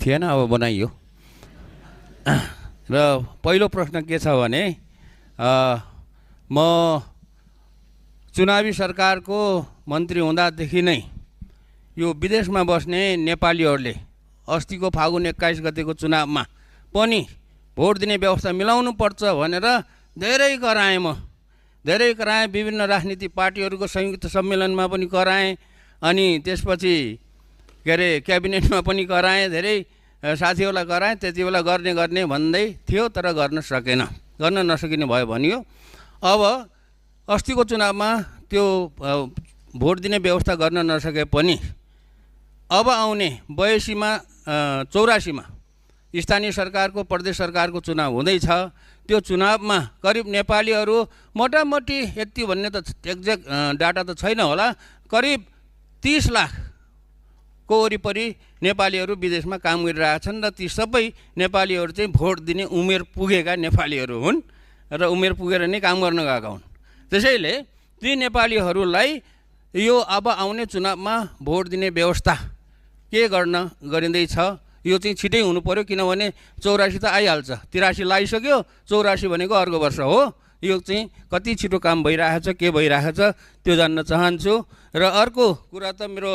थिएन, अब बनाइयो। र पहिलो प्रश्न के छ भने म चुनावी सरकारको मन्त्री हुँदादेखि नै यो विदेशमा बस्ने नेपालीहरूले अस्तिको फागुन 21 गतेको चुनावमा पनि भोट दिने व्यवस्था मिलाउनु पर्छ भनेर धेरै कराएँ। विभिन्न राजनीतिक पार्टीहरूको संयुक्त सम्मेलनमा पनि कराएँ, अनि त्यसपछि के अरे क्याबिनेटमा पनि कराएँ, धेरै साथीहरूलाई कराएँ। त्यति बेला गर्ने भन्दै थियो, तर गर्न नसकिने भयो भनियो। अब अस्तिको चुनावमा त्यो भोट दिने व्यवस्था गर्न नसके पनि अब आउने 82मा 84मा स्थानीय सरकारको प्रदेश सरकारको चुनाव हुँदैछ। त्यो चुनावमा करिब नेपालीहरू मोटामोटी यति भन्ने त एक्ज्याक्ट डाटा त छैन होला, करिब 30 लाखको वरिपरि नेपालीहरू विदेशमा काम गरिरहेछन् र ती सबै नेपालीहरू चाहिँ भोट दिने उमेर पुगेका नेपालीहरू हुन् र उमेर पुगेर नै काम गर्न गएका हुन्। त्यसैले ती नेपालीहरूलाई यो अब आउने चुनावमा भोट दिने व्यवस्था के गरिँदैछ यो चाहिँ छिटै हुनु पर्यो, किनभने 84 त आइहाल्छ, 83 लगाइसक्यो, 84 भनेको अर्को वर्ष हो। यो चाहिँ कति छिटो काम भइरहेछ, के भइरहेछ त्यो जान्न चाहन्छु। र अर्को कुरा त मेरो